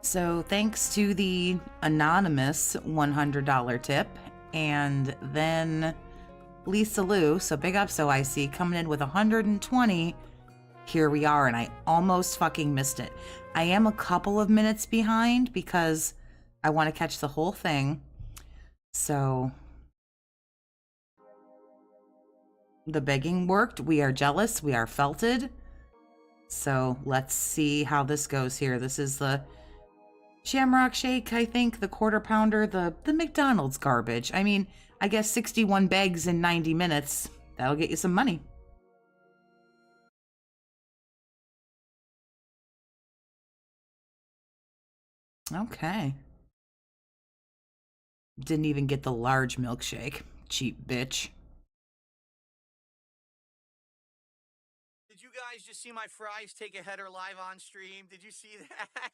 So thanks to the anonymous $100 tip, and then Lisa Lou, so big ups OIC, coming in with 120. Here we are, and I almost fucking missed it. I am a couple of minutes behind because I want to catch the whole thing. So the begging worked. We are jealous. We are felted. So let's see how this goes here. This is the Shamrock Shake, I think, the quarter pounder, the McDonald's garbage. I mean, I guess 61 bags in 90 minutes. That'll get you some money. Okay. Didn't even get the large milkshake. Cheap bitch. Did you guys just see my fries take a header live on stream? Did you see that?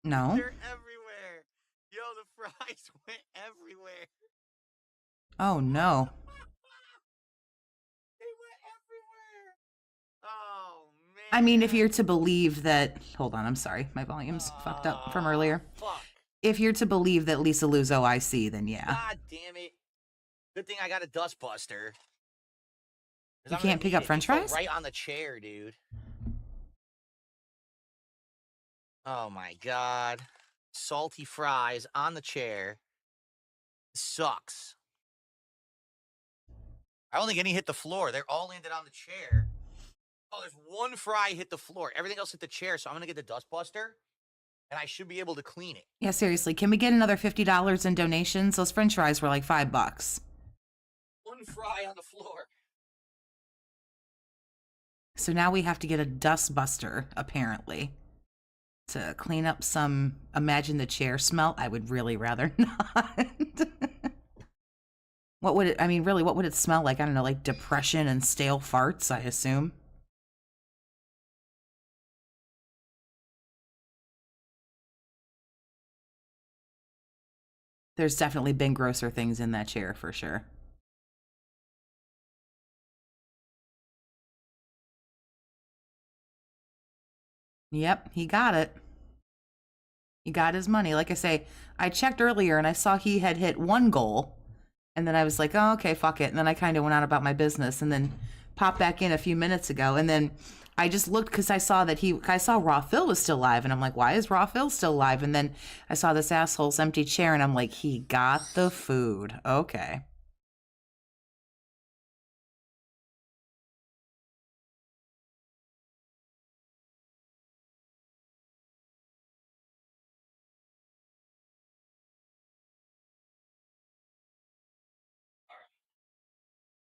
No. They're everywhere. Yo, the fries went everywhere. Oh, no. They went everywhere. Oh, man. I mean, if you're to believe that... Hold on, I'm sorry. My volume's fucked up from earlier. Fuck. If you're to believe that Lisa Lou's OIC, then yeah. God damn it. Good thing I got a dustbuster. You can't pick up french fries? Right on the chair, dude. Oh, my God. Salty fries on the chair. Sucks. I don't think any hit the floor. They're all landed on the chair. Oh, there's one fry hit the floor. Everything else hit the chair, so I'm going to get the dustbuster, and I should be able to clean it. Yeah, seriously. Can we get another $50 in donations? Those french fries were like $5. One fry on the floor. So now we have to get a dustbuster, apparently, to clean up some imagine the chair smell. I would really rather not. What would it, I mean, really, what would it smell like? I don't know, like depression and stale farts, I assume. There's definitely been grosser things in that chair, for sure. Yep, he got it. He got his money. Like I say, I checked earlier and I saw he had hit one goal. And then I was like, oh, okay, fuck it. And then I kind of went on about my business and then popped back in a few minutes ago. And then I just looked because I saw that I saw Raw Phil was still live. And I'm like, why is Raw Phil still live? And then I saw this asshole's empty chair and I'm like, he got the food. Okay.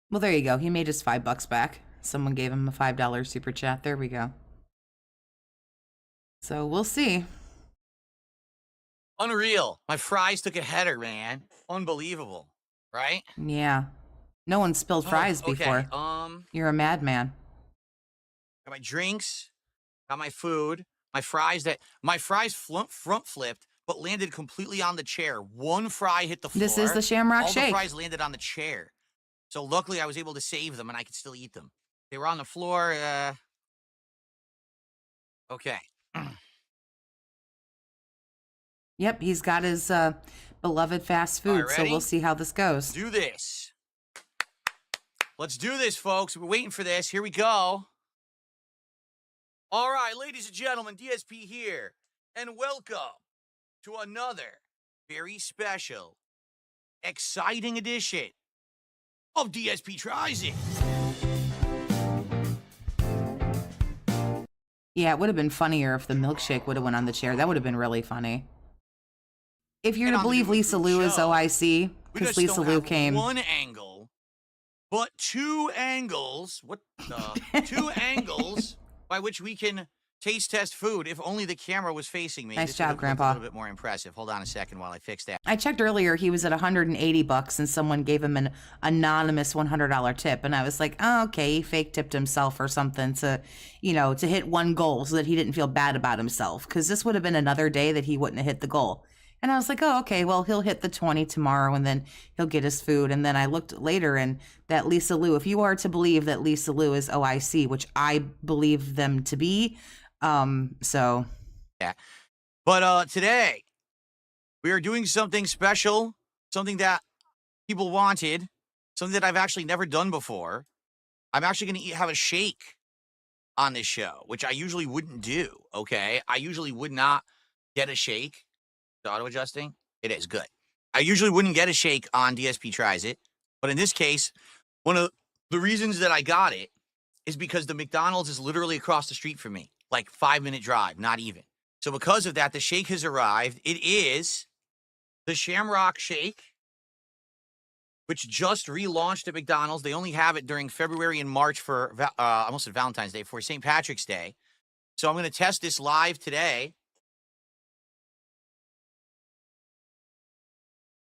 Well, there you go. He made his $5 back. Someone gave him a $5 super chat. There we go. So we'll see. Unreal. My fries took a header, man. Unbelievable. Right? Yeah. No one spilled fries before. You're a madman. Got my drinks. Got my food. My fries front flipped, but landed completely on the chair. One fry hit the floor. This is the Shamrock Shake. All the fries landed on the chair. So luckily I was able to save them and I could still eat them. They were on the floor. Okay. Yep, he's got his beloved fast food, so we'll see how this goes. Do this. Let's do this, folks. We're waiting for this. Here we go. All right, ladies and gentlemen, DSP here, and welcome to another very special, exciting edition of DSP Tries It. Yeah, it would have been funnier if the milkshake would have went on the chair. That would have been really funny. If you're to believe Lisa Lou is OIC, because Lisa Lou came. One angle, but two angles. What the? Two angles by which we can taste test food. If only the camera was facing me. Nice job, Grandpa. A little bit more impressive. Hold on a second while I fix that. I checked earlier. He was at $180, and someone gave him an anonymous $100 tip, and I was like, oh, okay, he fake tipped himself or something to, to hit one goal so that he didn't feel bad about himself. Because this would have been another day that he wouldn't have hit the goal. And I was like, oh, okay, well, he'll hit the 20 tomorrow and then he'll get his food. And then I looked later and that Lisa Lou, if you are to believe that Lisa Lou is OIC, which I believe them to be, so. Yeah. But today, we are doing something special, something that people wanted, something that I've actually never done before. I'm actually going to have a shake on this show, which I usually wouldn't do, okay? I usually would not get a shake. The auto adjusting? It is good. I usually wouldn't get a shake on DSP Tries It, but in this case, one of the reasons that I got it is because the McDonald's is literally across the street from me, like 5-minute drive, not even. So because of that, the shake has arrived. It is the Shamrock Shake, which just relaunched at McDonald's. They only have it during February and March for, I almost said Valentine's Day, for St. Patrick's Day. So I'm going to test this live today.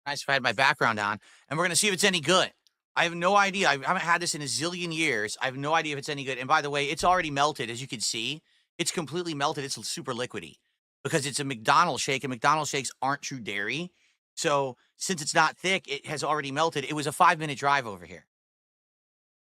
Nice if I had my background on. And we're going to see if it's any good. I have no idea. I haven't had this in a zillion years. I have no idea if it's any good. And by the way, it's already melted, as you can see. It's completely melted. It's super liquidy because it's a McDonald's shake, and McDonald's shakes aren't true dairy. So since it's not thick, it has already melted. It was a 5-minute drive over here.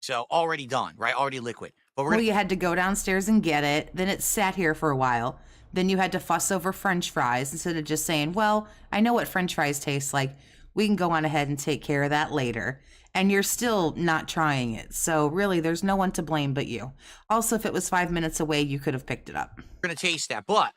So already done, right? Already liquid. But Well, you had to go downstairs and get it. Then it sat here for a while. Then you had to fuss over French fries instead of just saying, well, I know what French fries taste like. We can go on ahead and take care of that later. And you're still not trying it. So really, there's no one to blame but you. Also, if it was 5 minutes away, you could have picked it up. We're going to taste that. But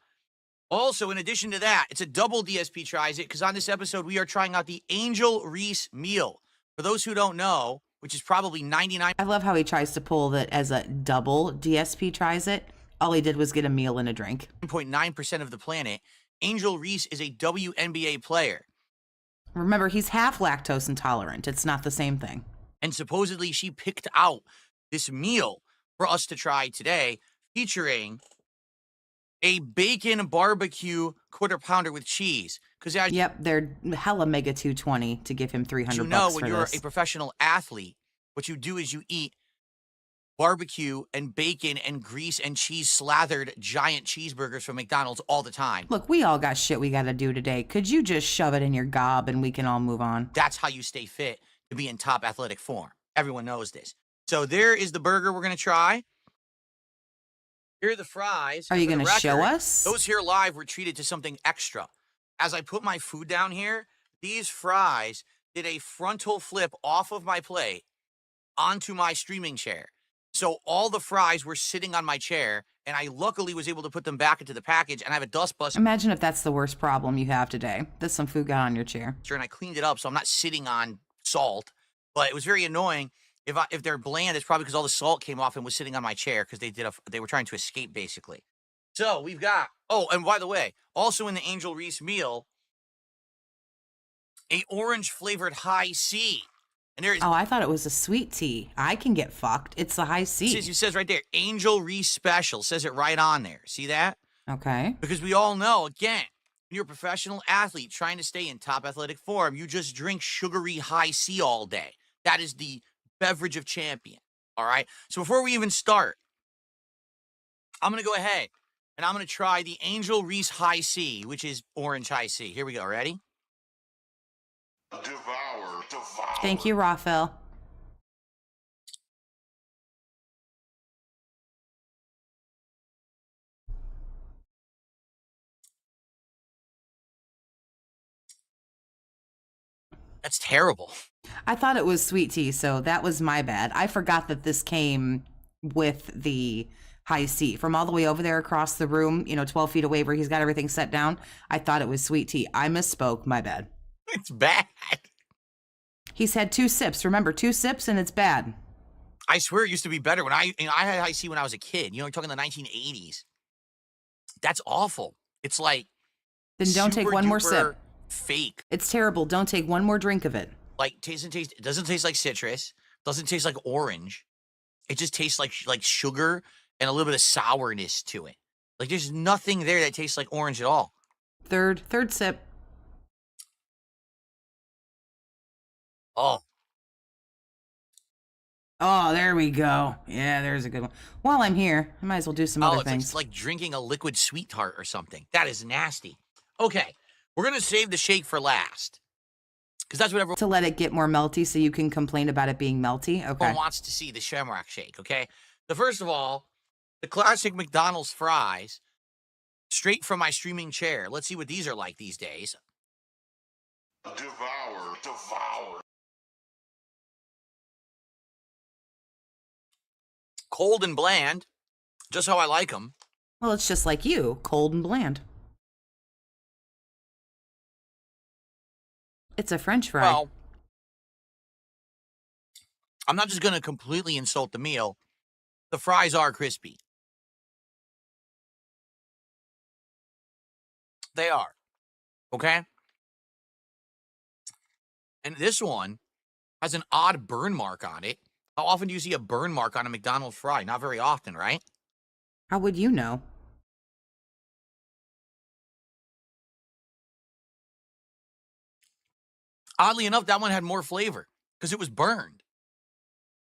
also, in addition to that, it's a double DSP Tries It, because on this episode, we are trying out the Angel Reese meal. For those who don't know, which is probably 99. I love how he tries to pull that as a double DSP Tries It. All he did was get a meal and a drink. 0.9% of the planet. Angel Reese is a WNBA player. Remember, he's half lactose intolerant. It's not the same thing. And supposedly she picked out this meal for us to try today, featuring a bacon barbecue quarter pounder with cheese. Yep, they're hella mega 220 to give him 300 you know, when you're a professional athlete, what you do is you eat barbecue and bacon and grease and cheese slathered giant cheeseburgers from McDonald's all the time. Look, we all got shit we got to do today. Could you just shove it in your gob and we can all move on? That's how you stay fit to be in top athletic form. Everyone knows this. So there is the burger we're going to try. Here are the fries. Are you going to show us? Those here live were treated to something extra. As I put my food down here, these fries did a frontal flip off of my plate onto my streaming chair. So all the fries were sitting on my chair, and I luckily was able to put them back into the package, and I have a dust buster. Imagine if that's the worst problem you have today, that some food got on your chair. And I cleaned it up, so I'm not sitting on salt. But it was very annoying. If they're bland, it's probably because all the salt came off and was sitting on my chair because they were trying to escape, basically. So we've got, oh, and by the way, also in the Angel Reese meal, a orange-flavored high C. And there is, oh, I thought it was a sweet tea. I can get fucked. It's the high C. It says right there, Angel Reese Special. Says it right on there. See that? Okay. Because we all know, again, when you're a professional athlete trying to stay in top athletic form, you just drink sugary high C all day. That is the beverage of champion. All right? So before we even start, I'm going to go ahead and I'm going to try the Angel Reese High C, which is orange high C. Here we go. Ready? Devour. Thank you, Raphael. That's terrible. I thought it was sweet tea, so that was my bad. I forgot that this came with the high C. From all the way over there across the room, 12 feet away where he's got everything set down, I thought it was sweet tea. I misspoke. My bad. It's bad. He's had 2 sips. Remember, 2 sips and it's bad. I swear it used to be better when I had high C when I was a kid. You're talking the 1980s. That's awful. It's like, then don't take one more sip. Fake. It's terrible. Don't take one more drink of it. Like, it doesn't taste like citrus. Doesn't taste like orange. It just tastes like sugar and a little bit of sourness to it. Like, there's nothing there that tastes like orange at all. Third sip. Oh, there we go. Yeah, there's a good one. While I'm here, I might as well do some other things. It's like drinking a liquid sweet tart or something. That is nasty. Okay, we're going to save the shake for last. Because that's what everyone... To let it get more melty so you can complain about it being melty? Okay. Everyone wants to see the Shamrock Shake, okay? So first of all, the classic McDonald's fries straight from my streaming chair. Let's see what these are like these days. Devour, devour. Cold and bland, just how I like them. Well, it's just like you, cold and bland. It's a French fry. Well, I'm not just going to completely insult the meal. The fries are crispy. They are. Okay? And this one has an odd burn mark on it. How often do you see a burn mark on a McDonald's fry? Not very often, right? How would you know? Oddly enough, that one had more flavor because it was burned.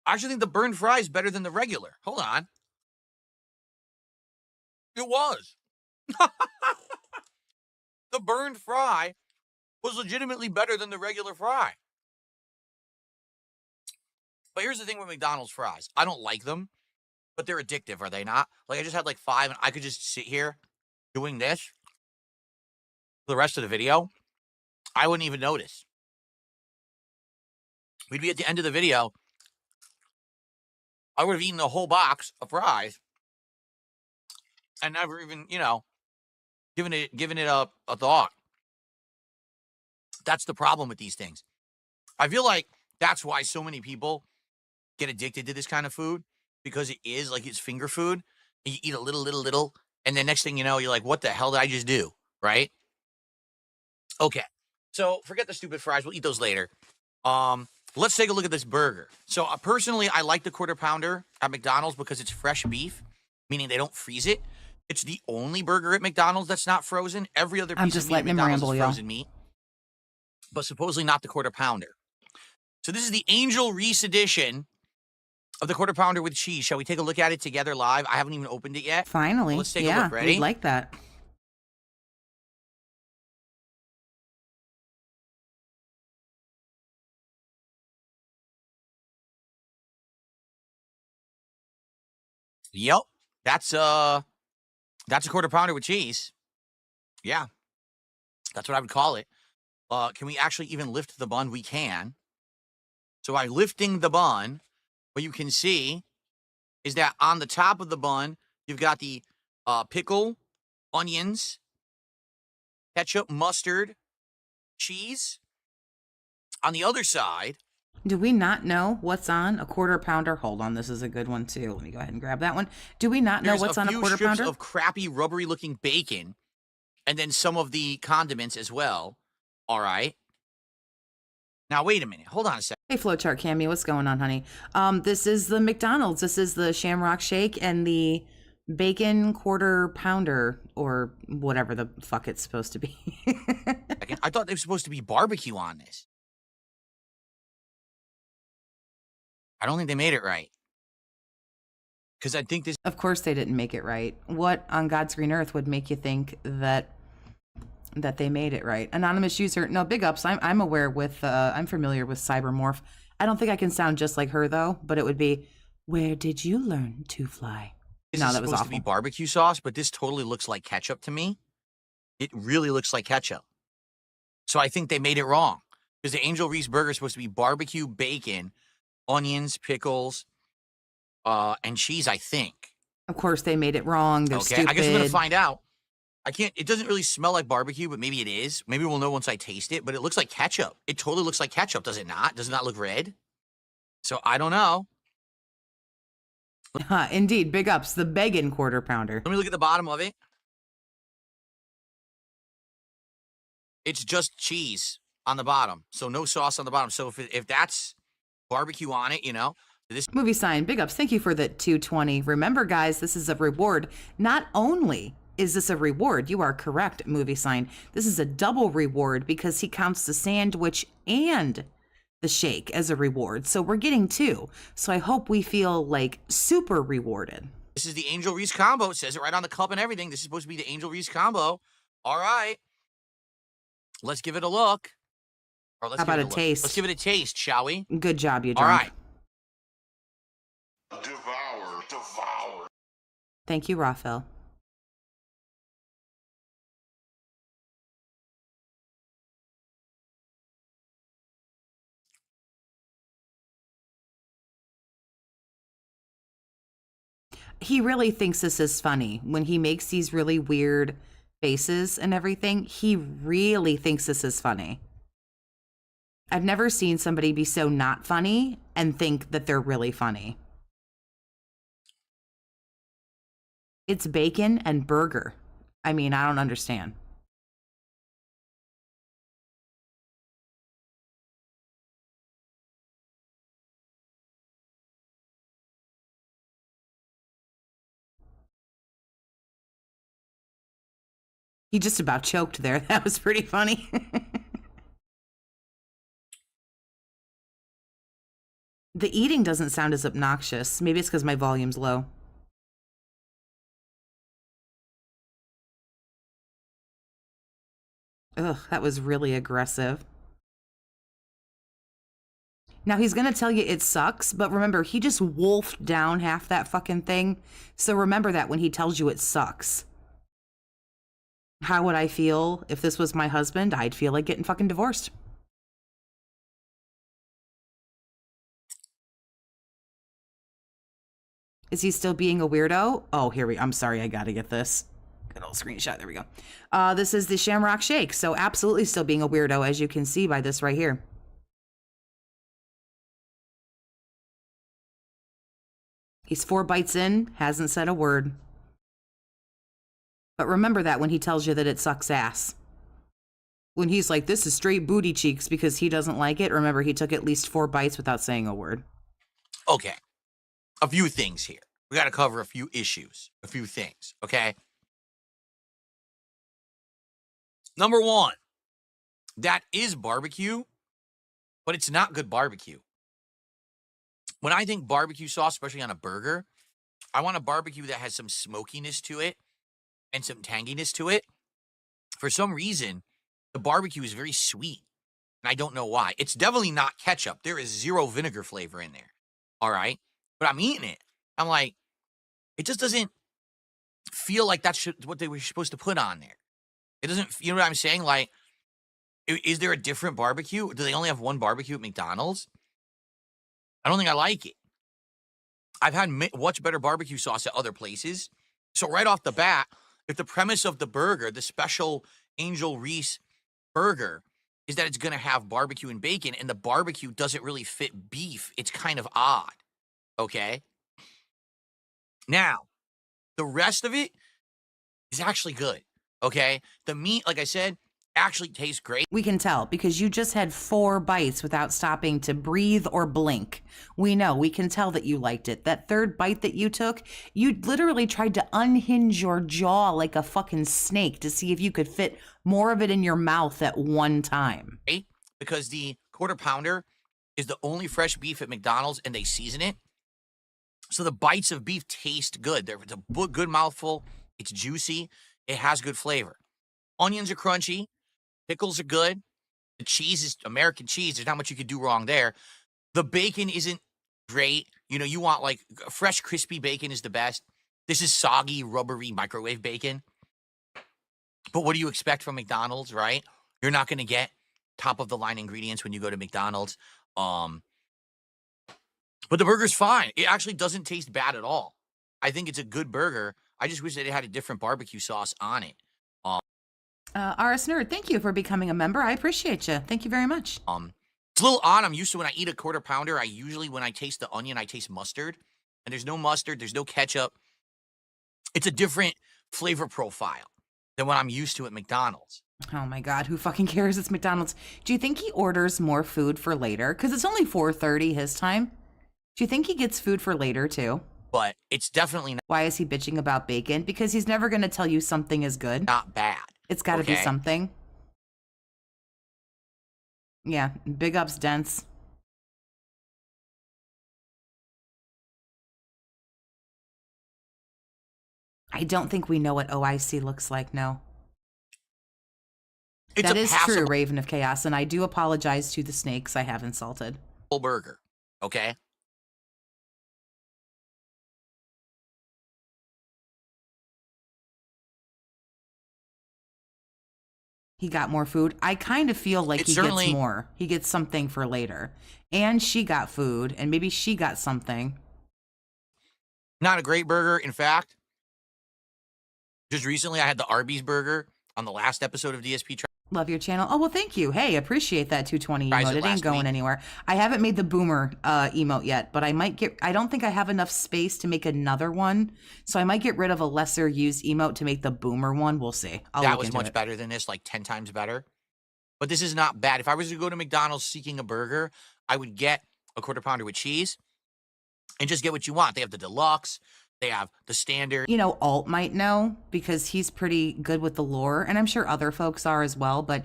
I actually think the burned fry is better than the regular. Hold on. It was. The burned fry was legitimately better than the regular fry. But here's the thing with McDonald's fries. I don't like them, but they're addictive, are they not? Like, I just had like 5, and I could just sit here doing this for the rest of the video. I wouldn't even notice. We'd be at the end of the video. I would have eaten the whole box of fries and never even, given it a thought. That's the problem with these things. I feel like that's why so many people get addicted to this kind of food, because it is like it's finger food. And you eat a little, and then next thing you know, you're like, what the hell did I just do? Right? Okay. So forget the stupid fries. We'll eat those later. Let's take a look at this burger. So personally, I like the quarter pounder at McDonald's because it's fresh beef, meaning they don't freeze it. It's the only burger at McDonald's that's not frozen. Every other piece of meat at McDonald's is frozen meat, but supposedly not the quarter pounder. So this is the Angel Reese edition of the quarter pounder with cheese. Shall we take a look at it together live? I haven't even opened it yet. Finally. Let's take a look. Ready? We'd like that. Yep. That's a quarter pounder with cheese. Yeah. That's what I would call it. Can we actually even lift the bun? We can. So by lifting the bun, what you can see is that on the top of the bun, you've got the pickle, onions, ketchup, mustard, cheese. On the other side, do we not know what's on a quarter pounder? Hold on, this is a good one too. Let me go ahead and grab that one. Do we not know what's on a quarter pounder? There's a few strips of crappy, rubbery-looking bacon, and then some of the condiments as well. All right. Now, wait a minute. Hold on a second. Hey, Flowchart Cammy, what's going on, honey? This is the McDonald's. This is the Shamrock Shake and the bacon quarter pounder, or whatever the fuck it's supposed to be. I thought there was supposed to be barbecue on this. I don't think they made it right. Because I think this... Of course they didn't make it right. What on God's green earth would make you think that they made it right? Anonymous user, no, big ups. I'm aware with, I'm familiar with Cybermorph. I don't think I can sound just like her though, but it would be, where did you learn to fly? This is supposed to be barbecue sauce, but this totally looks like ketchup to me. It really looks like ketchup. So I think they made it wrong. Because the Angel Reese burger is supposed to be barbecue, bacon, onions, pickles, and cheese, I think. Of course they made it wrong. They're stupid. I guess we're going to find out. It doesn't really smell like barbecue, but maybe it is. Maybe we'll know once I taste it, but it looks like ketchup. It totally looks like ketchup, does it not? Does it not look red? So I don't know. Indeed, big ups. The bacon quarter pounder. Let me look at the bottom of it. It's just cheese on the bottom, so no sauce on the bottom. So if that's barbecue on it, this movie sign. Big ups. Thank you for the 220. Remember, guys, this is a reward. Not only is this a reward, you are correct, movie sign. This is a double reward because he counts the sandwich and the shake as a reward. So we're getting 2. So I hope we feel like super rewarded. This is the Angel Reese combo. It says it right on the cup and everything. This is supposed to be the Angel Reese combo. All right. Let's give it a look. Or let's How about a taste? Let's give it a taste, shall we? Good job, you drunk. All right. Devour, devour. Thank you, Raphael. he really thinks this is funny. When he makes these really weird faces and everything, he really thinks this is funny. I've never seen somebody be so not funny and think that they're really funny. It's bacon and burger. I mean, I don't understand. He just about choked there. That was pretty funny. The eating doesn't sound as obnoxious. Maybe it's because my volume's low. Ugh, that was really aggressive. Now he's gonna tell you it sucks, but remember, he just wolfed down half that fucking thing. So remember that when he tells you it sucks. How would I feel if this was my husband? I'd feel like getting fucking divorced. Is he still being a weirdo? Oh, I'm sorry, I gotta get this. Good old screenshot, there we go. This is the Shamrock Shake, so absolutely still being a weirdo, as you can see by this right here. He's 4 bites in, hasn't said a word. But remember that when he tells you that it sucks ass. When he's like, this is straight booty cheeks because he doesn't like it, remember he took at least 4 bites without saying a word. Okay. A few things here. We got to cover a few issues, a few things, okay? Number 1, that is barbecue, but it's not good barbecue. When I think barbecue sauce, especially on a burger, I want a barbecue that has some smokiness to it and some tanginess to it. For some reason, the barbecue is very sweet, and I don't know why. It's definitely not ketchup. There is 0 vinegar flavor in there, all right? But I'm eating it. I'm like, it just doesn't feel like that's what they were supposed to put on there. It doesn't, you know what I'm saying? Like, is there a different barbecue? Do they only have one barbecue at McDonald's? I don't think I like it. I've had much better barbecue sauce at other places. So right off the bat, if the premise of the burger, the special Angel Reese burger, is that it's going to have barbecue and bacon, and the barbecue doesn't really fit beef, it's kind of odd, okay? Now, the rest of it is actually good, okay? The meat, like I said, actually tastes great. We can tell because you just had 4 bites without stopping to breathe or blink. We know, we can tell that you liked it. That 3rd bite that you took, you literally tried to unhinge your jaw like a fucking snake to see if you could fit more of it in your mouth at one time. Right? Because the quarter pounder is the only fresh beef at McDonald's, and they season it. So the bites of beef taste good. It's a good mouthful. It's juicy. It has good flavor. Onions are crunchy. Pickles are good. The cheese is American cheese. There's not much you could do wrong there. The bacon isn't great. You know, you want like fresh, crispy bacon is the best. This is soggy, rubbery microwave bacon. But what do you expect from McDonald's, right? You're not going to get top of the line ingredients when you go to McDonald's. But the burger's fine. It actually doesn't taste bad at all. I think it's a good burger. I just wish that it had a different barbecue sauce on it. RS Nerd, thank you for becoming a member. I appreciate you. Thank you very much. It's a little odd. I'm used to when I eat a quarter pounder, I usually, when I taste the onion, I taste mustard. And there's no mustard. There's no ketchup. It's a different flavor profile than what I'm used to at McDonald's. Oh my God, who fucking cares? It's McDonald's. Do you think he orders more food for later? Because it's only 4:30 his time. Do you think he gets food for later too? But it's definitely Why is he bitching about bacon? Because he's never going to tell you something is good. not bad. It's got to be something. Yeah, big ups, Dents. I don't think we know what OIC looks like, no. That is true, Raven of Chaos, and I do apologize to the snakes I have insulted. Burger, okay? He got more food. I kind of feel like he gets more. He gets something for later. And she got food, and maybe she got something. Not a great burger. In fact, just recently I had the Arby's burger on the last episode of DSP Love your channel. Oh, well, thank you. Hey, appreciate that 220 Tries emote. It It ain't last going week. anywhere. I haven't made the boomer emote yet, but I might get, I don't think I have enough space to make another one. So I might get rid of a lesser used emote to make the boomer one. We'll see. That was much better than this, like 10 times better. But this is not bad. If I was to go to McDonald's seeking a burger, I would get a quarter pounder with cheese and just get what you want. They have the deluxe. They have the standard. You know, Alt might know because he's pretty good with the lore, and I'm sure other folks are as well. But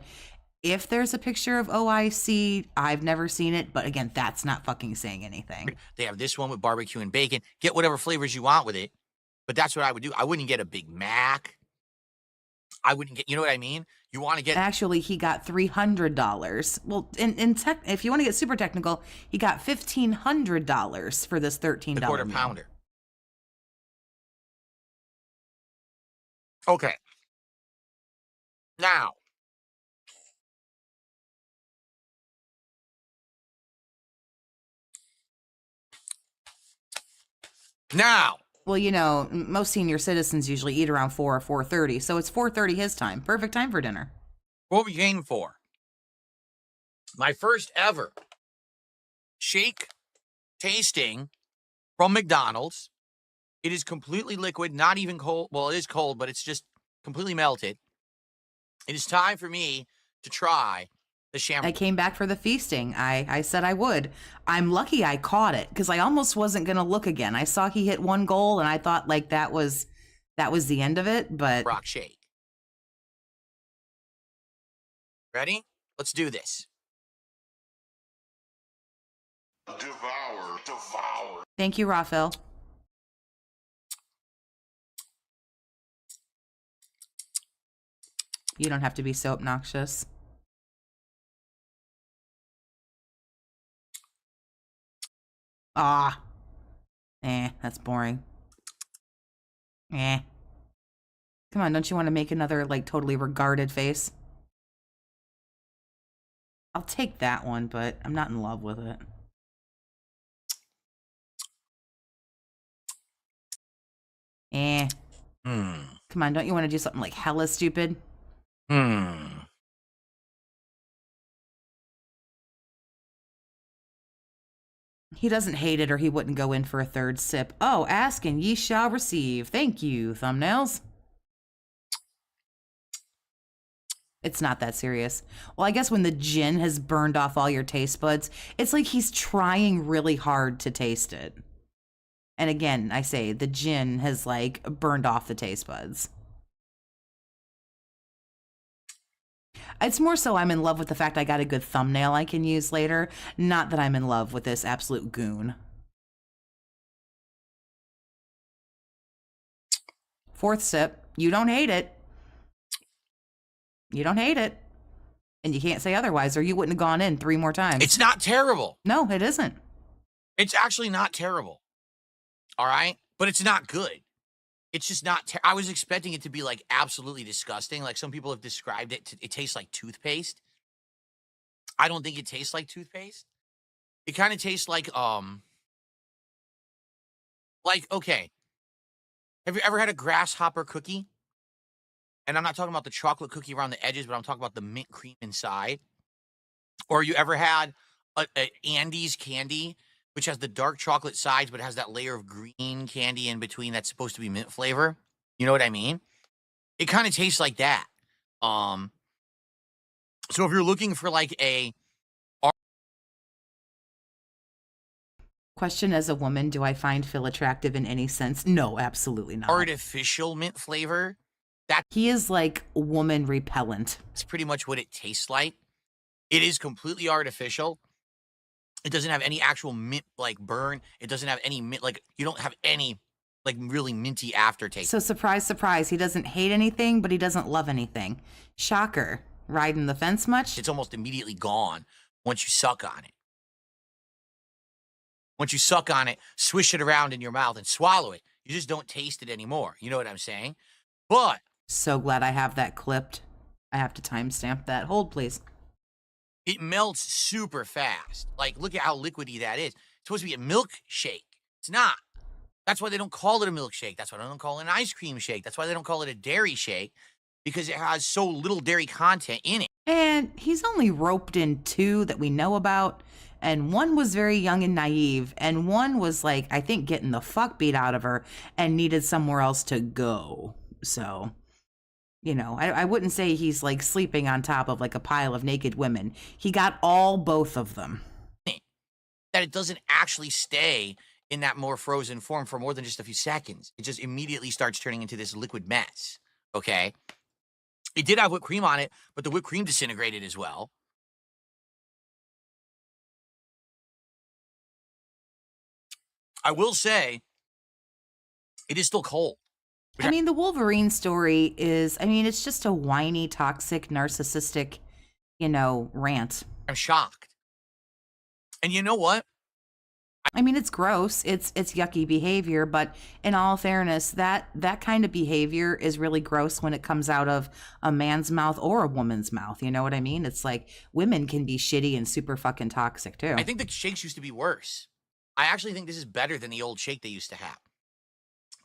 if there's a picture of OIC, I've never seen it. But again, that's not fucking saying anything. They have this one with barbecue and bacon. Get whatever flavors you want with it. But that's what I would do. I wouldn't get a Big Mac. I wouldn't get, you know what I mean? You want to get... Actually, he got $300. Well, if you want to get super technical, he got $1,500 for this $13 the quarter meal. pounder. Okay. Now. Well, you know, most senior citizens usually eat around 4 or 4:30, so it's 4:30 his time. Perfect time for dinner. What we came for. My first ever shake tasting from McDonald's. It is completely liquid, not even cold. Well, it is cold, but it's just completely melted. It is time for me to try the Shamrock. I came back for the feasting. I said I would. I'm lucky I caught it because I almost wasn't going to look again. I saw he hit one goal and I thought like that was the end of it, but Shamrock Shake. Ready? Let's do this. Devour. Thank you, Raphael. You don't have to be so obnoxious. Ah. That's boring. Come on, don't you want to make another, like, totally regarded face? I'll take that one, but I'm not in love with it. Come on, don't you want to do something like hella stupid? He doesn't hate it or he wouldn't go in for a third sip. Oh, ask and ye shall receive. Thank you, thumbnails. It's not that serious. Well, I guess when the gin has burned off all your taste buds, it's like he's trying really hard to taste it. And again, I say the gin has like burned off the taste buds. It's more so I'm in love with the fact I got a good thumbnail I can use later, not that I'm in love with this absolute goon. Fourth sip. You don't hate it. You don't hate it. And you can't say otherwise or you wouldn't have gone in 3 more times. It's not terrible. No, it isn't. It's actually not terrible. All right? But it's not good. It's just not, I was expecting it to be like absolutely disgusting. Like some people have described it, it tastes like toothpaste. I don't think it tastes like toothpaste. It kind of tastes like, okay. Have you ever had a grasshopper cookie? And I'm not talking about the chocolate cookie around the edges, but I'm talking about the mint cream inside. Or you ever had a Andes candy, which has the dark chocolate sides, but has that layer of green candy in between that's supposed to be mint flavor. You know what I mean? It kind of tastes like that. So if you're looking for like a... Question as a woman, do I find Phil attractive in any sense? No, absolutely not. artificial mint flavor, He is like woman repellent. that's pretty much what it tastes like. It is completely artificial. It doesn't have any actual mint like burn. It doesn't have any mint, like you don't have any like really minty aftertaste. So surprise, surprise, he doesn't hate anything, but he doesn't love anything. Shocker. Riding the fence much? It's almost immediately gone once you suck on it. Once you suck on it, swish it around in your mouth and swallow it. You just don't taste it anymore. You know what I'm saying? But So glad I have that clipped. I have to timestamp that. Hold, please. it melts super fast. Like, look at how liquidy that is. It's supposed to be a milkshake. It's not. That's why they don't call it a milkshake. That's why they don't call it an ice cream shake. That's why they don't call it a dairy shake, because it has so little dairy content in it. And he's only roped in 2 that we know about. And one was very young and naive. And one was like, I think, getting the fuck beat out of her and needed somewhere else to go. So, you know, I wouldn't say he's like sleeping on top of like a pile of naked women. He got both of them. That it doesn't actually stay in that more frozen form for more than just a few seconds. It just immediately starts turning into this liquid mess. Okay? It did have whipped cream on it, but the whipped cream disintegrated as well. I will say, it is still cold. I mean, the Wolverine story is, I mean, it's just a whiny, toxic, narcissistic, you know, rant. I'm shocked. And you know what? I mean, it's gross. It's yucky behavior, but in all fairness, that kind of behavior is really gross when it comes out of a man's mouth or a woman's mouth. You know what I mean? It's like women can be shitty and super fucking toxic too. I think the shakes used to be worse. I actually think this is better than the old shake they used to have.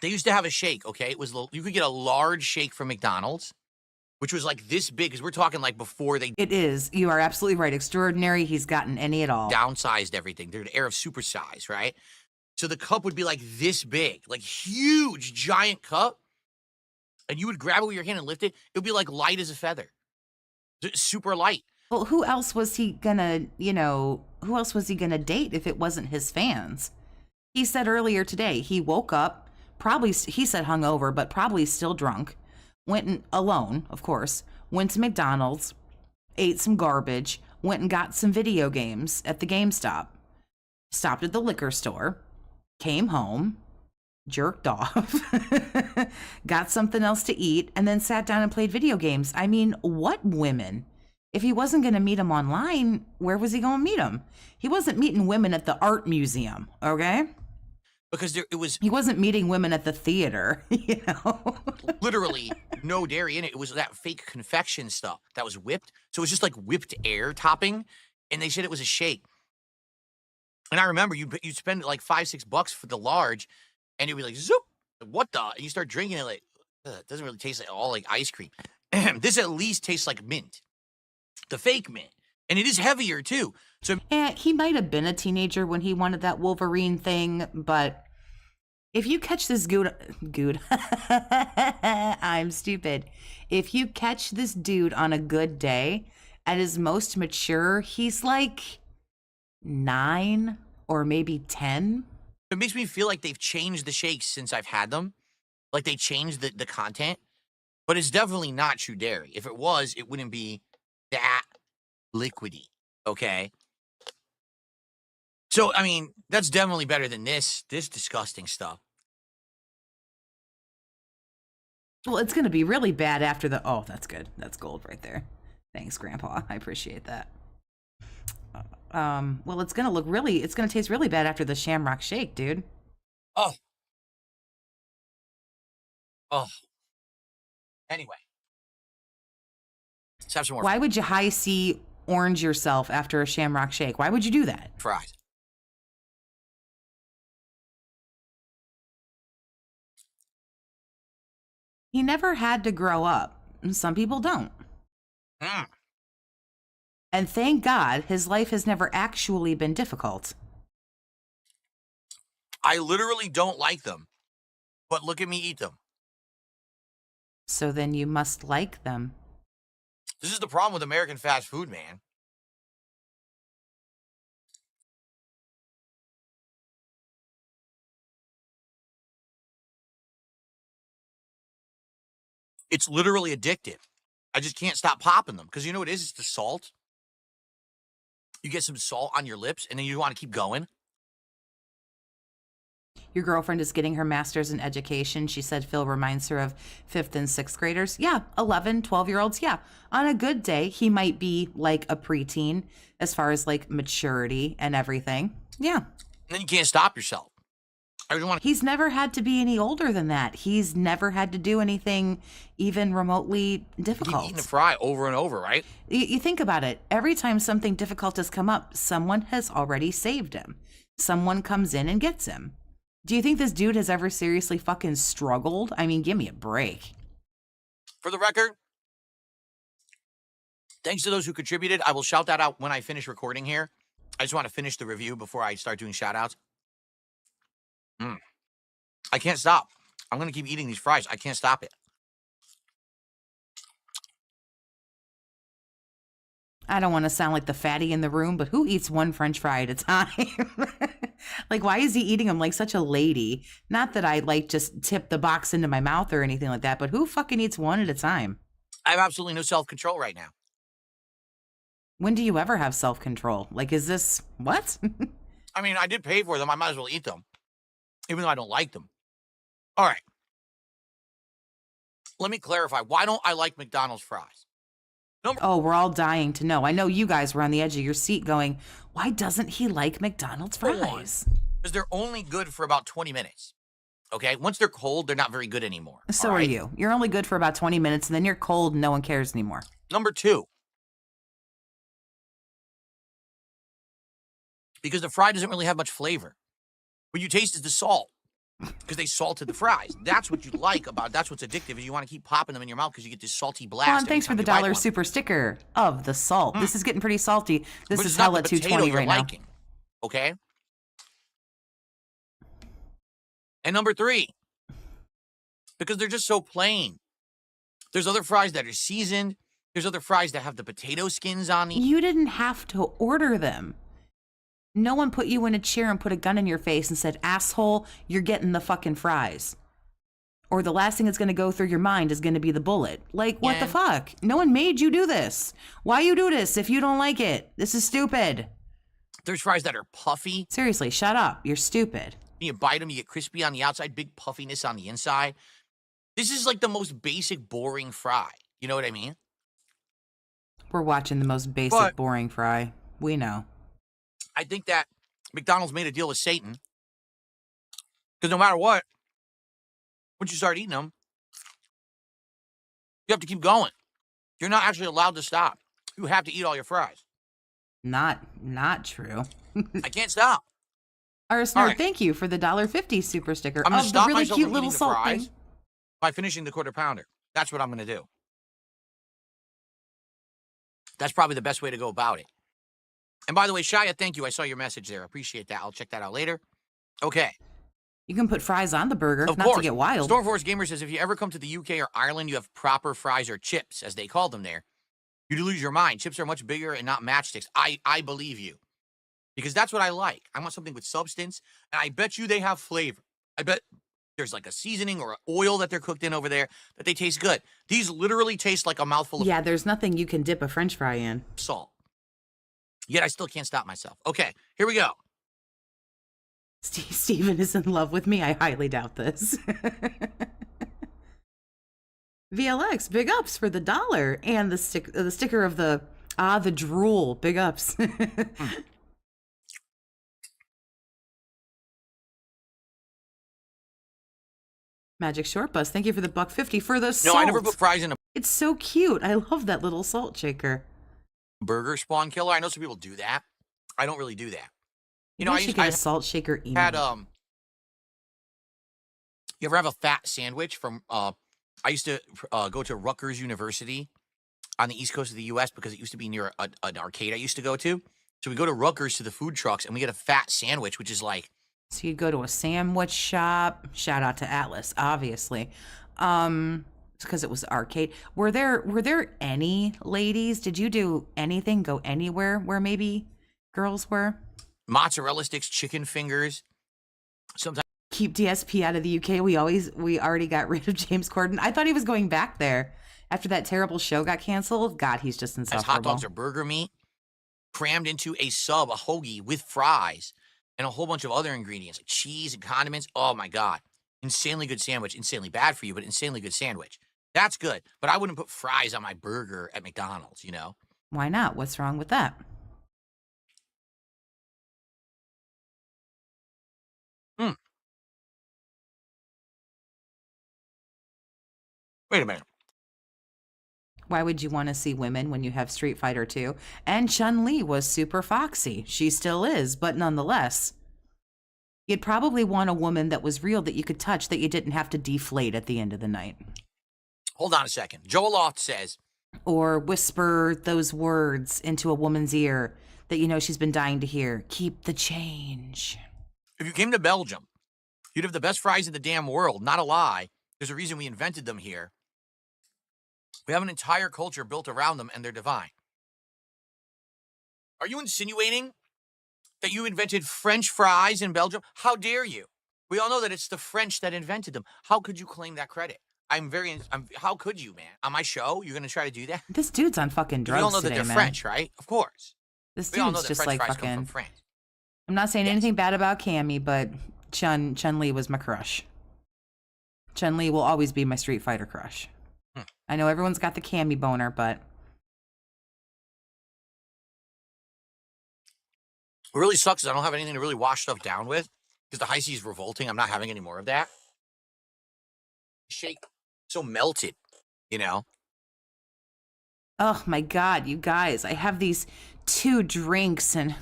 They used to have a shake, okay? It was, you could get a large shake from McDonald's, which was like this big, because we're talking like before they... It is. You are absolutely right. Extraordinary. He's gotten any at all. Downsized everything. They're an air of supersize, right? So the cup would be like this big, like huge, giant cup. And you would grab it with your hand and lift it. It would be like light as a feather. Super light. Well, who else was he gonna, who else was he gonna date if it wasn't his fans? He said earlier today, he woke up, probably, he said hungover, but probably still drunk, went alone, of course, went to McDonald's, ate some garbage, went and got some video games at the GameStop, stopped at the liquor store, came home, jerked off, got something else to eat, and then sat down and played video games. I mean, what women? If he wasn't going to meet them online, where was he going to meet them? He wasn't meeting women at the art museum, okay? Because he wasn't meeting women at the theater, you know? Literally no dairy in it. It was that fake confection stuff that was whipped. So it was just like whipped air topping. And they said it was a shake. And I remember you'd spend like $5-6 for the large, and you'd be like, zoop, what the? And you start drinking it like, it doesn't really taste like all like ice cream. This at least tastes like mint. The fake mint. And it is heavier too. So he might have been a teenager when he wanted that Wolverine thing, but if you catch this I'm stupid. If you catch this dude on a good day, at his most mature, he's like 9 or maybe 10. It makes me feel like they've changed the shakes since I've had them. Like they changed the content. But it's definitely not true dairy. If it was, it wouldn't be that liquidy, okay? So, I mean, that's definitely better than this disgusting stuff. Well, it's going to be really bad after the... Oh, that's good. That's gold right there. Thanks, Grandpa. I appreciate that. Well, it's going to taste really bad after the Shamrock Shake, dude. Oh. Anyway. Let's have some more. Why would you high C orange yourself after a Shamrock Shake? Why would you do that? Fries. He never had to grow up. Some people don't. And thank God his life has never actually been difficult. I literally don't like them, but look at me eat them. So then you must like them. This is the problem with American fast food, man. It's literally addictive. I just can't stop popping them because you know what it is? It's the salt. You get some salt on your lips and then you want to keep going. Your girlfriend is getting her master's in education. She said Phil reminds her of 5th and 6th graders. Yeah, 11, 12-year-olds. Yeah, on a good day, he might be like a preteen as far as like maturity and everything. Yeah. And then you can't stop yourself. He's never had to be any older than that. He's never had to do anything even remotely difficult. Eating a fry over and over, right? You think about it. Every time something difficult has come up, someone has already saved him. Someone comes in and gets him. Do you think this dude has ever seriously fucking struggled? I mean, give me a break. For the record, thanks to those who contributed. I will shout that out when I finish recording here. I just want to finish the review before I start doing shout outs. I can't stop. I'm going to keep eating these fries. I can't stop it. I don't want to sound like the fatty in the room, but who eats one French fry at a time? Like, why is he eating them like such a lady? Not that I like just tip the box into my mouth or anything like that, but who fucking eats one at a time? I have absolutely no self-control right now. When do you ever have self-control? Like, is this what? I mean, I did pay for them. I might as well eat them, even though I don't like them. All right. Let me clarify. Why don't I like McDonald's fries? Oh, we're all dying to know. I know you guys were on the edge of your seat going, why doesn't he like McDonald's fries? Because they're only good for about 20 minutes. Okay? Once they're cold, they're not very good anymore. So are you. You're only good for about 20 minutes, and then you're cold and no one cares anymore. Number 2. Because the fry doesn't really have much flavor. What you taste is the salt. Because they salted the fries. That's what you like about. That's what's addictive. Is you want to keep popping them in your mouth because you get this salty blast. Well, and thanks for the $1 super sticker of the salt. This is getting pretty salty. This is hella 220 right now. Okay. And number 3, because they're just so plain. There's other fries that are seasoned. There's other fries that have the potato skins on them. You didn't have to order them. No one put you in a chair and put a gun in your face and said, asshole, you're getting the fucking fries. Or the last thing that's going to go through your mind is going to be the bullet. Like, what the fuck? No one made you do this. Why you do this if you don't like it? This is stupid. There's fries that are puffy. Seriously, shut up. You're stupid. You bite them, you get crispy on the outside, big puffiness on the inside. This is like the most basic, boring fry. You know what I mean? We're watching the most basic, boring fry. We know. I think that McDonald's made a deal with Satan. Because no matter what, once you start eating them, you have to keep going. You're not actually allowed to stop. You have to eat all your fries. Not true. I can't stop. Arsner, thank you for the $1.50 super sticker. I'm going to stop really myself cute from little eating the salt fries thing. by finishing the quarter pounder. That's what I'm going to do. That's probably the best way to go about it. And by the way, Shia, thank you. I saw your message there. I appreciate that. I'll check that out later. Okay. You can put fries on the burger, of not course. to get wild. Stormforce Gamer says, if you ever come to the UK or Ireland, you have proper fries or chips, as they call them there. You'd lose your mind. Chips are much bigger and not matchsticks. I believe you. Because that's what I like. I want something with substance, and I bet you they have flavor. I bet there's like a seasoning or an oil that they're cooked in over there that they taste good. These literally taste like a mouthful of there's nothing you can dip a French fry in. Salt. Yet I still can't stop myself. Okay, here we go. Steven is in love with me. I highly doubt this. VLX, big ups for the $1 and the sticker of the drool. Big ups. Magic Short Bus, thank you for the $1.50 for the salt. No, I never put fries in a It's so cute. I love that little salt shaker. burger spawn killer. I know some people do that. I don't really do that. You know, I should get a salt shaker email. Had you ever have a fat sandwich from I used to go to Rutgers University on the east coast of the US because it used to be near an arcade I used to go to. So we go to Rutgers to the food trucks and we get a fat sandwich, which is like, so you'd go to a sandwich shop. Shout out to Atlas, obviously. Because it was arcade. Were there any ladies? Did you do anything? Go anywhere where maybe girls were? mozzarella sticks, chicken fingers. Sometimes Keep DSP out of the UK. We already got rid of James Corden. I thought he was going back there after that terrible show got canceled. God, he's just insufferable. hot dogs or burger meat crammed into a sub, a hoagie with fries and a whole bunch of other ingredients like cheese and condiments. Oh my God. Insanely good sandwich. Insanely bad for you, but insanely good sandwich. That's good. But I wouldn't put fries on my burger at McDonald's, you know? Why not? What's wrong with that? Wait a minute. Why would you want to see women when you have Street Fighter 2? And Chun-Li was super foxy. She still is, but nonetheless. You'd probably want a woman that was real that you could touch, that you didn't have to deflate at the end of the night. Hold on a second. Joel Loft says, or whisper those words into a woman's ear that you know she's been dying to hear. Keep the change. if you came to Belgium, you'd have the best fries in the damn world. Not a lie. There's a reason we invented them here. We have an entire culture built around them, and they're divine. Are you insinuating that you invented French fries in Belgium? How dare you? We all know that it's the French that invented them. How could you claim that credit? How could you, man? On my show, you're going to try to do that? This dude's on fucking drugs. We all know today, that they're man. French, right? Of course. This We all know dude's that just French like fries come fucking. from France. I'm not saying anything bad about Cammy, but Chun-Li was my crush. Chun-Li will always be my Street Fighter crush. I know everyone's got the Cammy boner, but What really sucks is I don't have anything to really wash stuff down with because the high C is revolting. I'm not having any more of that. Shake so melted, you know? oh my god, you guys, I have these 2 drinks and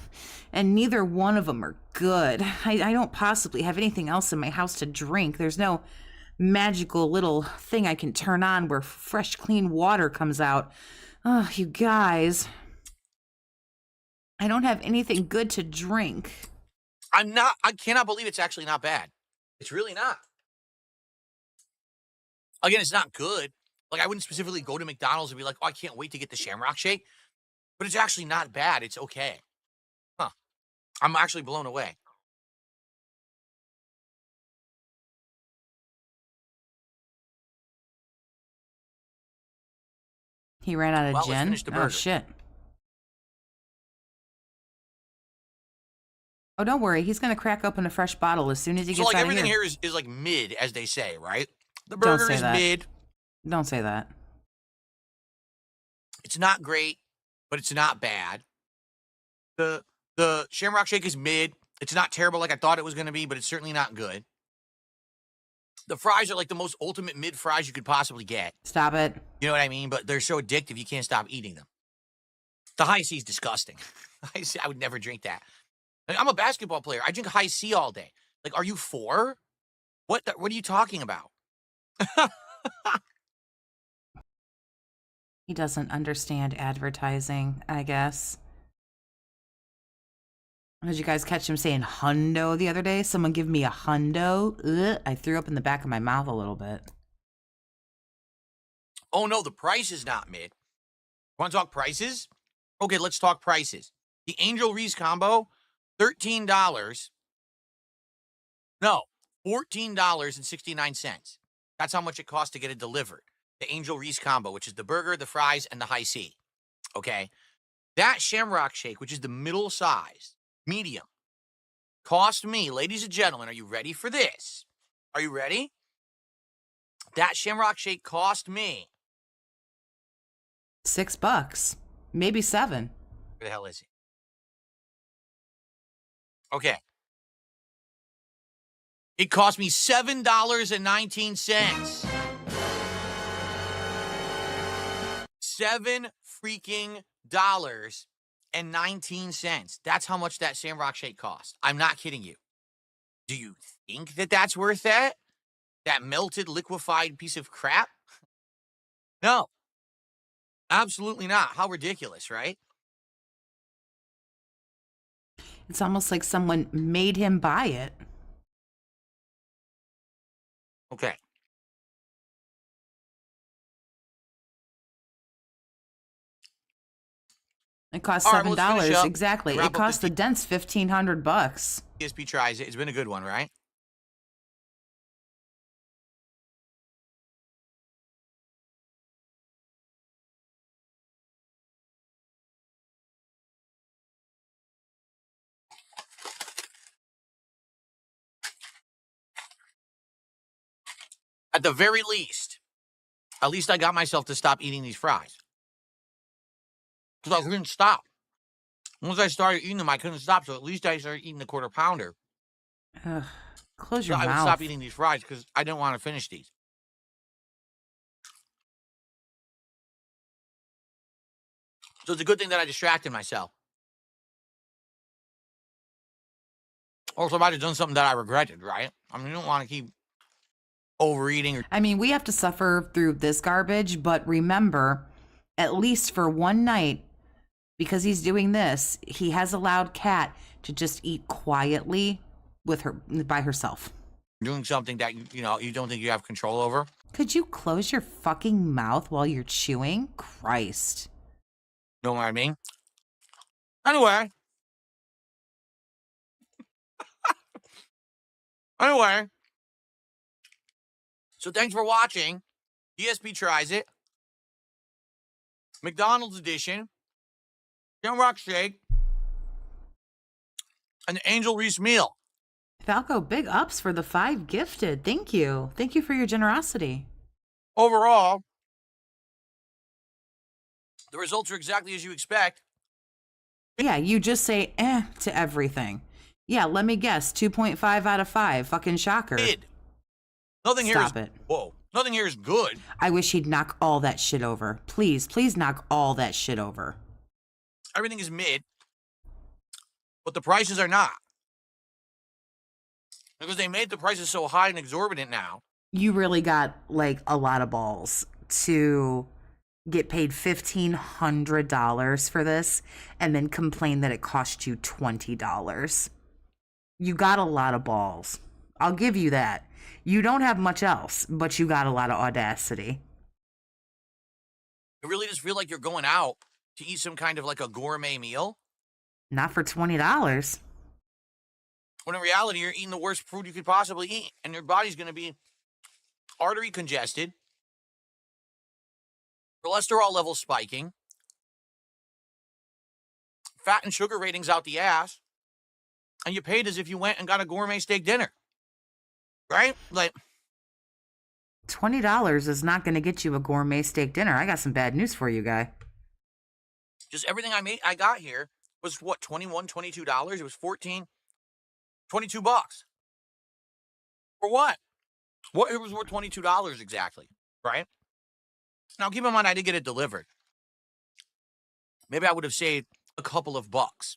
neither one of them are good. I don't possibly have anything else in my house to drink. There's no magical little thing I can turn on where fresh, clean water comes out. Oh, you guys. I don't have anything good to drink. I cannot believe it's actually not bad. It's really not. Again, it's not good. Like, I wouldn't specifically go to McDonald's and be like, oh, I can't wait to get the Shamrock Shake. But it's actually not bad. It's okay. Huh. I'm actually blown away. He ran out of Well, let's gin? finish the Oh, burger. shit. Oh, don't worry. He's going to crack open a fresh bottle as soon as he So, gets like, out of everything here. here is like mid, as they say, right? The Don't burger say is that. mid. Don't say that. It's not great, but it's not bad. The Shamrock Shake is mid. It's not terrible like I thought it was going to be, but it's certainly not good. The fries are like the most ultimate mid fries you could possibly get. Stop it. You know what I mean? But they're so addictive, you can't stop eating them. The high C is disgusting. I would never drink that. Like, I'm a basketball player. I drink high C all day. Like, are you 4? What are you talking about? He doesn't understand advertising, I guess. Did you guys catch him saying hundo the other day? Someone give me a hundo. Ugh, I threw up in the back of my mouth a little bit. Oh, no, the price is not mid. Want to talk prices? Okay, let's talk prices. The Angel Reese combo, $13. No, $14.69. That's how much it costs to get it delivered. The Angel Reese combo, which is the burger, the fries, and the high C. Okay? That Shamrock Shake, which is the middle size, medium, cost me, ladies and gentlemen, are you ready for this? Are you ready? That Shamrock Shake cost me. $6. Maybe 7. Where the hell is he? Okay. It cost me $7.19. $7 That's how much that Shamrock Shake cost. I'm not kidding you. Do you think that that's worth that? That melted, liquefied piece of crap? No. Absolutely not. How ridiculous, right? It's almost like someone made him buy it. Okay. It costs All right, well, let's finish $7. up. Exactly. Wrap It up cost this the dents $1,500. DSP Tries It. It's been a good one, right? At the very least, at least I got myself to stop eating these fries. Because I couldn't stop. Once I started eating them, I couldn't stop. So at least I started eating the quarter pounder. Ugh. Close So your I would mouth. stop eating these fries because I didn't want to finish these. So it's a good thing that I distracted myself. Also, I might have done something that I regretted, right? I mean, you don't want to keep overeating or I mean, we have to suffer through this garbage, but remember, at least for one night, because he's doing this, he has allowed Kat to just eat quietly with her by herself. doing something that you don't think you have control over. Could you close your fucking mouth while you're chewing? Christ. You know what I mean? Anyway. Anyway. So thanks for watching. DSP Tries It. McDonald's edition. Shamrock Shake. And the Angel Reese meal. Falco, big ups for the 5 gifted. Thank you. Thank you for your generosity. Overall, the results are exactly as you expect. Yeah, you just say to everything. Yeah, let me guess. 2.5 out of 5. Fucking shocker. Nothing here Stop it. Whoa. Nothing here is good. I wish he'd knock all that shit over. Please knock all that shit over. Everything is mid. But the prices are not. Because they made the prices so high and exorbitant now. You really got like a lot of balls to get paid $1,500 for this and then complain that it cost you $20. You got a lot of balls. I'll give you that. You don't have much else, but you got a lot of audacity. You really just feel like you're going out to eat some kind of like a gourmet meal. Not for $20. When in reality, you're eating the worst food you could possibly eat. And your body's going to be artery congested. Cholesterol levels spiking. Fat and sugar ratings out the ass. And you paid as if you went and got a gourmet steak dinner. Right? Like, $20 is not going to get you a gourmet steak dinner. I got some bad news for you, guy. just everything I got here was what, $21, $22? It was 14, 22 bucks. For what? What it was worth $22 exactly, right? Now keep in mind I did get it delivered. Maybe I would have saved a couple of bucks,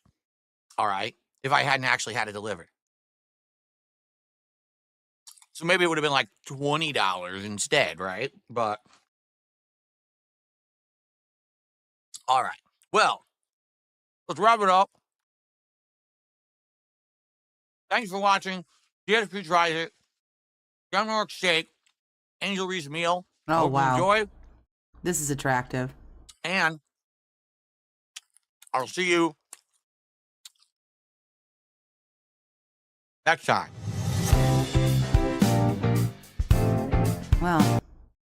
all right, if I hadn't actually had it delivered. So maybe it would have been like $20 instead, right? But, all right. Well, let's wrap it up. Thanks for watching. DSP Tries It. Shamrock Shake. Angel Reese meal. Oh, Hope wow. you enjoy. This is attractive. And I'll see you next time. Well,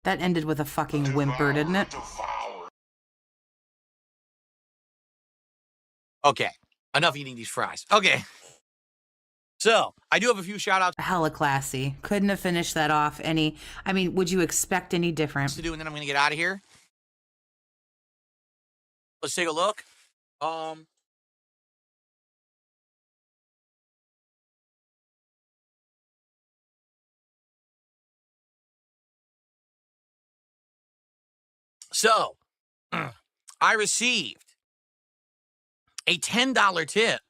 that ended with a fucking whimper, didn't it? Okay. Enough eating these fries. Okay. So, I do have a few shout-outs Hella classy. Couldn't have finished that off any... I mean, would you expect any different? to do, and then I'm going to get out of here. Let's take a look. So, I received a $10 tip.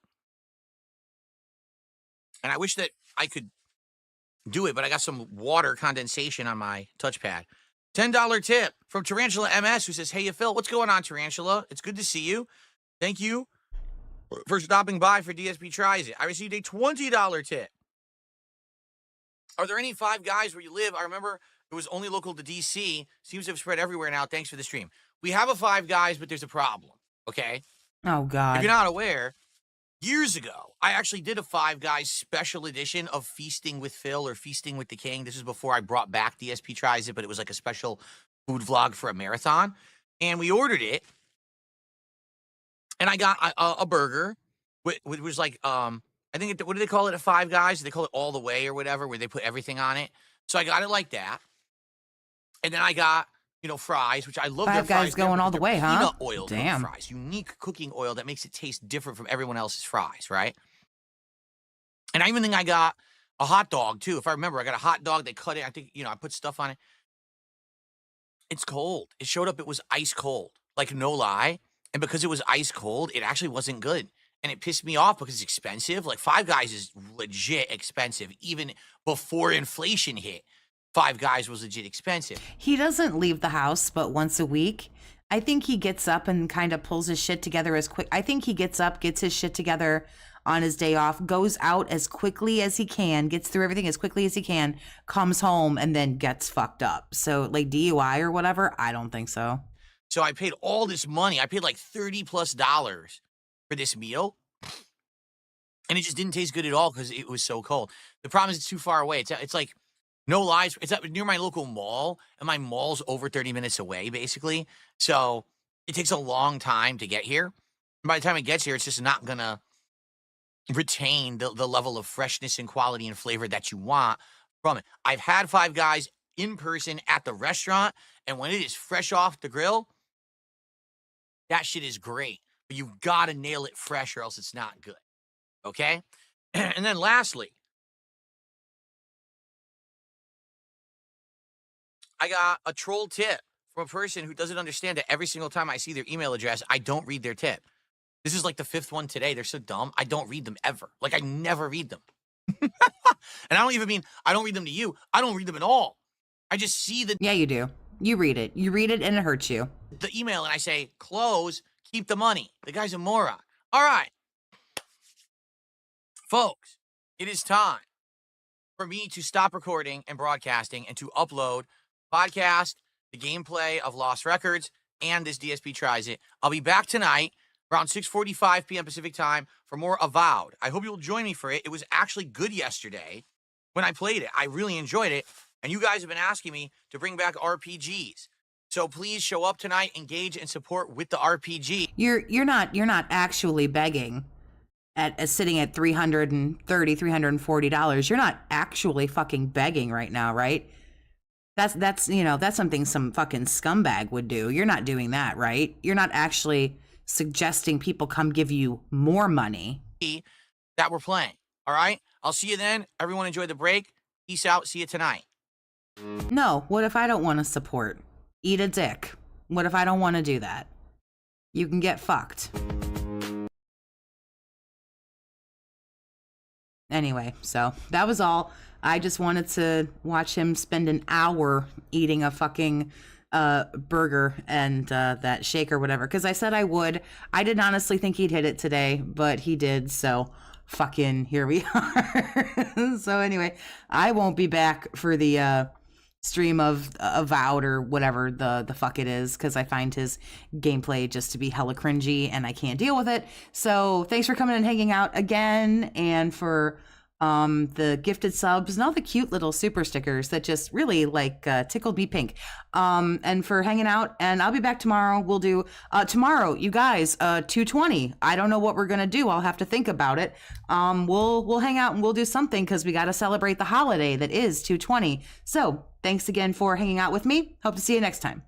And I wish that I could do it, but I got some water condensation on my touchpad. $10 tip from Tarantula MS, who says, "Hey, Phil, what's going on, Tarantula? It's good to see you. Thank you for stopping by for DSP Tries It. I received a $20 tip. Are there any Five Guys where you live? I remember it was only local to DC. Seems to have spread everywhere now. Thanks for the stream." We have a Five Guys, but there's a problem, okay? Oh, God. If you're not aware, years ago, I actually did a Five Guys special edition of Feasting with Phil or Feasting with the King. This is before I brought back DSP Tries It, but it was like a special food vlog for a marathon. And we ordered it. And I got a burger, which was like, I think, what do they call it at Five Guys? They call it All the Way or whatever, where they put everything on it. So I got it like that. And then I got, fries, which I love. Five their Guys fries. going all the way, huh? Peanut oil Damn. fries, unique cooking oil that makes it taste different from everyone else's fries, right? And I even think I got a hot dog too. If I remember, I got a hot dog. They cut it. I think I put stuff on it. It's cold. It showed up. It was ice cold, like no lie. And because it was ice cold, it actually wasn't good. and it pissed me off because it's expensive. Like Five Guys is legit expensive. Even before inflation hit, Five Guys was legit expensive. He doesn't leave the house but once a week. I think he gets up and kind of pulls his shit together as quick. I think he gets up, gets his shit together on his day off, goes out as quickly as he can, gets through everything as quickly as he can, comes home, and then gets fucked up. So like DUI or whatever, I don't think so. So I paid all this money. I paid like $30+ for this meal. And it just didn't taste good at all because it was so cold. The problem is it's too far away. It's like, no lies, it's near my local mall, and my mall's over 30 minutes away, basically. So it takes a long time to get here. And by the time it gets here, it's just not going to retain the level of freshness and quality and flavor that you want from it. I've had Five Guys in person at the restaurant, and when it is fresh off the grill, that shit is great. But you've got to nail it fresh or else it's not good. Okay? And then lastly, I got a troll tip from a person who doesn't understand that every single time I see their email address, I don't read their tip. This is like the 5th one today. They're so dumb. I don't read them ever. Like, I never read them. And I don't even mean I don't read them to you. I don't read them at all. I just see the Yeah, you do. You read it. You read it and it hurts you. the email and I say, close, keep the money. The guy's a moron. All right. Folks, it is time for me to stop recording and broadcasting and to upload podcast, the gameplay of Lost Records, and this DSP Tries It. I'll be back tonight around 6:45 p.m. Pacific time for more Avowed. I hope you'll join me for it. It was actually good yesterday when I played it. I really enjoyed it, and you guys have been asking me to bring back RPGs. So please show up tonight, engage and support with the RPG. You're not actually begging at sitting at $330, $340. You're not actually fucking begging right now, right? That's something some fucking scumbag would do. You're not doing that, right? You're not actually suggesting people come give you more money. That we're playing. All right? I'll see you then. Everyone enjoy the break. Peace out. See you tonight. No, what if I don't want to support? Eat a dick. What if I don't want to do that? You can get fucked. Anyway, so that was all. I just wanted to watch him spend an hour eating a fucking burger and that shake or whatever. Because I said I would. I didn't honestly think he'd hit it today, but he did. So fucking here we are. So anyway, I won't be back for the stream of Avowed or whatever the fuck it is, because I find his gameplay just to be hella cringy and I can't deal with it. So thanks for coming and hanging out again, and for the gifted subs and all the cute little super stickers that just really like tickled me pink, and for hanging out. And I'll be back tomorrow. We'll do tomorrow, you guys, 220. I don't know what we're gonna do. I'll have to think about it. We'll hang out and we'll do something because we got to celebrate the holiday that is 220. So thanks again for hanging out with me. Hope to see you next time.